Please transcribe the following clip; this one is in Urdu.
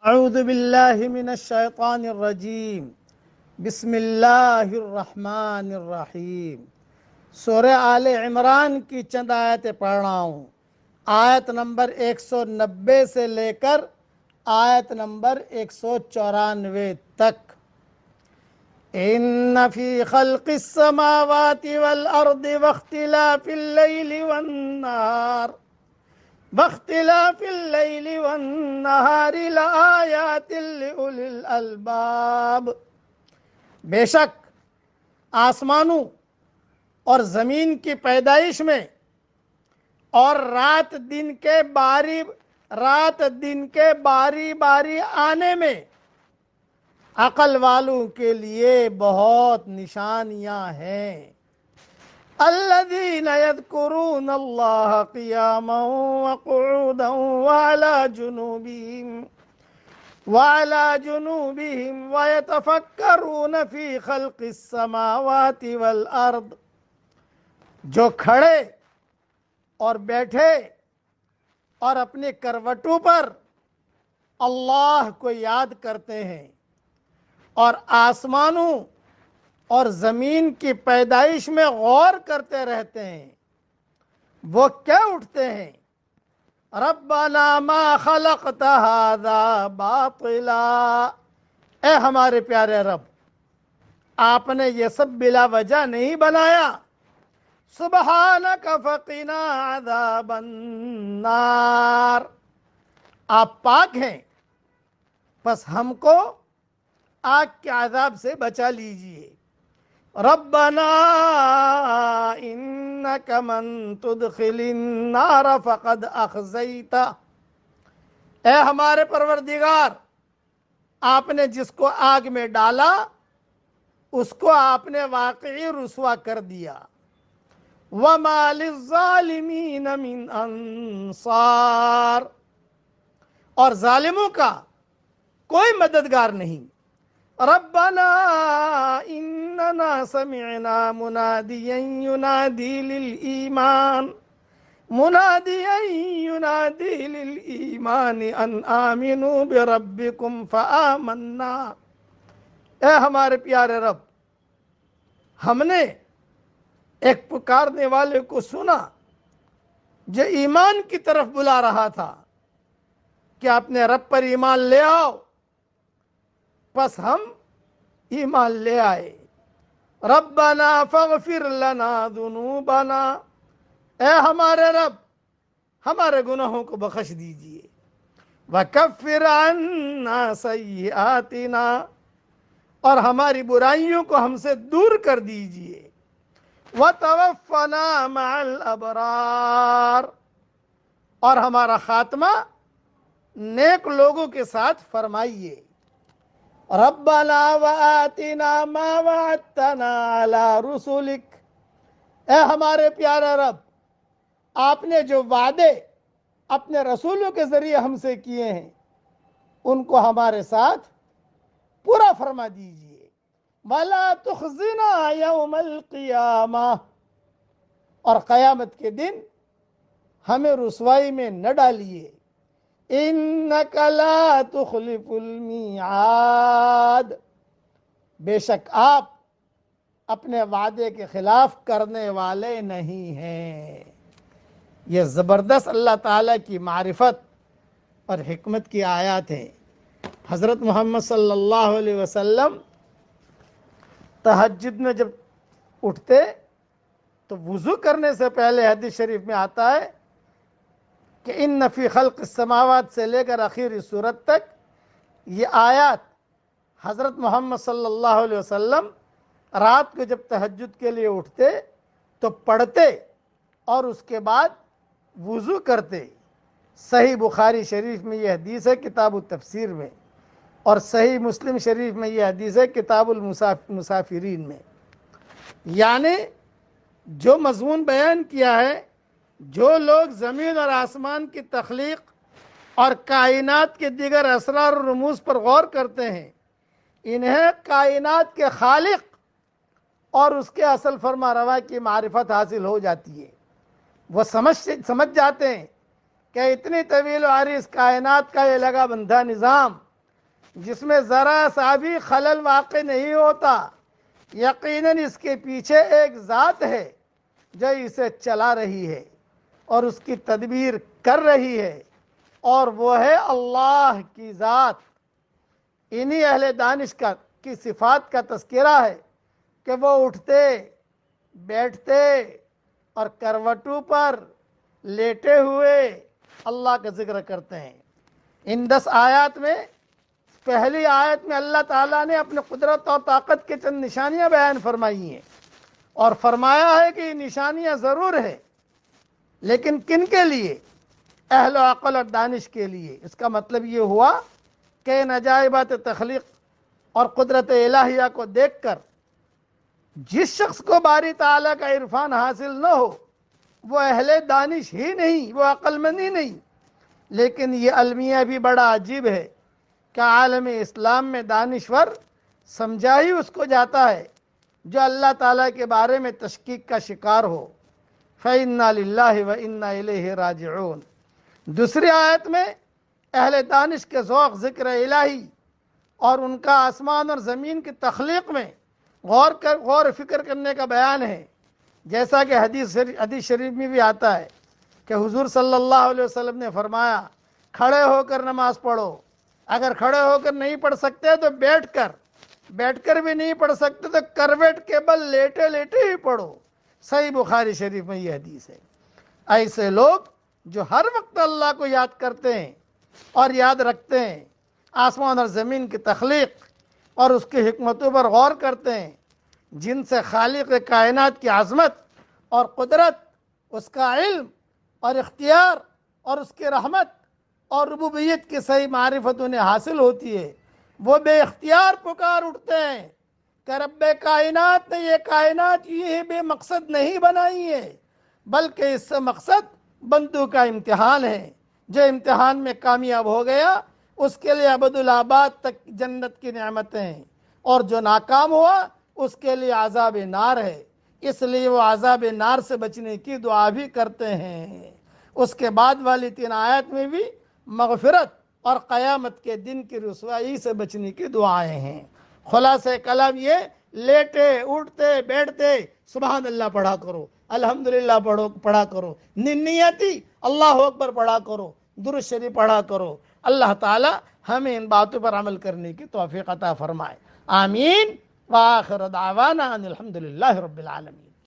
اعوذ باللہ من الشیطان الرجیم بسم اللہ الرحمن الرحیم۔ سورہ آل عمران کی چند آیتیں پڑھ رہا ہوں، آیت نمبر 190 سے لے کر آیت نمبر 194 تک۔ ان فی خلق السماوات والارض واختلاف اللیل والنہار لآیات لأولی الالباب۔ بے شک آسمانوں اور زمین کی پیدائش میں اور رات دن کے باری باری آنے میں عقل والوں کے لیے بہت نشانیاں ہیں۔ الذین یذکرون اللہ قیاما وقعودا وعلی جنوبہم ویتفکرون فی خلق السماوات والارض، جو کھڑے اور بیٹھے اور اپنے کروٹوں پر اللہ کو یاد کرتے ہیں اور آسمانوں اور زمین کی پیدائش میں غور کرتے رہتے ہیں، وہ کیا اٹھتے ہیں؟ ربنا ما خلقت هذا باطلا، اے ہمارے پیارے رب، آپ نے یہ سب بلا وجہ نہیں بنایا۔ سبحانک فقنا عذاب النار، آپ پاک ہیں، بس ہم کو آگ کے عذاب سے بچا لیجئے۔ ربنا انک من تدخل النار فقد اخزیتہ، اے ہمارے پروردگار، آپ نے جس کو آگ میں ڈالا اس کو آپ نے واقعی رسوا کر دیا۔ وما للظالمین من انصار، اور ظالموں کا کوئی مددگار نہیں۔ ربنا اننا سمعنا منادیا ينادي للإيمان ان آمنوا بربكم فآمنا، اے ہمارے پیارے رب، ہم نے ایک پکارنے والے کو سنا جو ایمان کی طرف بلا رہا تھا کہ اپنے رب پر ایمان لے آؤ، پس ہم ایمان لے آئے۔ ربنا فاغفر لنا ذنوبنا، اے ہمارے رب، ہمارے گناہوں کو بخش دیجئے۔ وکفر عنا سیئاتنا، اور ہماری برائیوں کو ہم سے دور کر دیجئے۔ وتوفنا مع الابرار، اور ہمارا خاتمہ نیک لوگوں کے ساتھ فرمائیے۔ ربنا وآتنا ما وعدتنا على رسلک، اے ہمارے پیارے رب، آپ نے جو وعدے اپنے رسولوں کے ذریعے ہم سے کیے ہیں ان کو ہمارے ساتھ پورا فرما دیجئے۔ ولا تخزنا یوم القیامہ، اور قیامت کے دن ہمیں رسوائی میں نہ ڈالیے۔ انک لا تخلف المیعاد، بے شک آپ اپنے وعدے کے خلاف کرنے والے نہیں ہیں۔ یہ زبردست اللہ تعالیٰ کی معرفت اور حکمت کی آیات ہیں۔ حضرت محمد صلی اللہ علیہ وسلم تہجد میں جب اٹھتے تو وضو کرنے سے پہلے حدیث شریف میں آتا ہے کہ ان فی خلق السماوات سے لے کر آخری صورت تک یہ آیات حضرت محمد صلی اللہ علیہ وسلم رات کو جب تہجد کے لیے اٹھتے تو پڑھتے اور اس کے بعد وضو کرتے۔ صحیح بخاری شریف میں یہ حدیث ہے کتاب التفسیر میں، اور صحیح مسلم شریف میں یہ حدیث ہے کتاب المسافرین میں۔ یعنی جو مضمون بیان کیا ہے، جو لوگ زمین اور آسمان کی تخلیق اور کائنات کے دیگر اسرار و رموز پر غور کرتے ہیں، انہیں کائنات کے خالق اور اس کے اصل فرما روا کی معرفت حاصل ہو جاتی ہے۔ وہ سمجھ جاتے ہیں کہ اتنی طویل و عریض کائنات کا یہ لگا بندھا نظام جس میں ذرا سا بھی خلل واقع نہیں ہوتا، یقیناً اس کے پیچھے ایک ذات ہے جو اسے چلا رہی ہے اور اس کی تدبیر کر رہی ہے، اور وہ ہے اللہ کی ذات۔ انہی اہل دانش کی صفات کا تذکرہ ہے کہ وہ اٹھتے، بیٹھتے اور کروٹوں پر لیٹے ہوئے اللہ کا ذکر کرتے ہیں۔ ان 10 آیات میں پہلی آیت میں اللہ تعالیٰ نے اپنے قدرت اور طاقت کے چند نشانیاں بیان فرمائی ہیں، اور فرمایا ہے کہ یہ نشانیاں ضرور ہیں، لیکن کن کے لیے؟ اہل و عقل اور دانش کے لیے۔ اس کا مطلب یہ ہوا کہ ان عجائبات تخلیق اور قدرت الہیہ کو دیکھ کر جس شخص کو باری تعالیٰ کا عرفان حاصل نہ ہو، وہ اہل دانش ہی نہیں، وہ عقل مند ہی نہیں۔ لیکن یہ المیہ بھی بڑا عجیب ہے کہ عالم اسلام میں دانشور سمجھا ہی اس کو جاتا ہے جو اللہ تعالیٰ کے بارے میں تشکیک کا شکار ہو۔ فَإِنَّا لِلَّهِ وَإِنَّا إِلَيْهِ رَاجِعُونَ۔ دوسری آیت میں اہل دانش کے ذوق ذکر الہی اور ان کا آسمان اور زمین کی تخلیق میں غور و فکر کرنے کا بیان ہے، جیسا کہ حدیث شریف میں بھی آتا ہے کہ حضور صلی اللہ علیہ وسلم نے فرمایا، کھڑے ہو کر نماز پڑھو، اگر کھڑے ہو کر نہیں پڑھ سکتے تو بیٹھ کر بھی نہیں پڑھ سکتے تو کروٹ کے بل لیٹے لیٹے ہی پڑھو۔ صحیح بخاری شریف میں یہ حدیث ہے۔ ایسے لوگ جو ہر وقت اللہ کو یاد کرتے ہیں اور یاد رکھتے ہیں، آسمان اور زمین کی تخلیق اور اس کی حکمتوں پر غور کرتے ہیں، جن سے خالق کائنات کی عظمت اور قدرت، اس کا علم اور اختیار اور اس کی رحمت اور ربوبیت کی صحیح معرفت انہیں حاصل ہوتی ہے، وہ بے اختیار پکار اٹھتے ہیں کہ رب کائنات نے یہ کائنات یہ بے مقصد نہیں بنائی ہے، بلکہ اس سے مقصد بندوں کا امتحان ہے۔ جو امتحان میں کامیاب ہو گیا اس کے لیے ابد الآباد تک جنت کی نعمتیں ہیں، اور جو ناکام ہوا اس کے لیے عذاب نار ہے، اس لیے وہ عذاب نار سے بچنے کی دعا بھی کرتے ہیں۔ اس کے بعد والی 3 آیات میں بھی مغفرت اور قیامت کے دن کی رسوائی سے بچنے کی دعائیں ہیں۔ خلاصہ کلام یہ، لیٹے اٹھتے بیٹھتے سبحان اللہ پڑھا کرو، الحمدللہ پڑھا کرو، ننیتی اللہ اکبر پڑھا کرو، درود شریف پڑھا کرو۔ اللہ تعالی ہمیں ان باتوں پر عمل کرنے کی توفیق عطا فرمائے، آمین۔ وآخر دعوانا ان الحمدللہ رب العالمین۔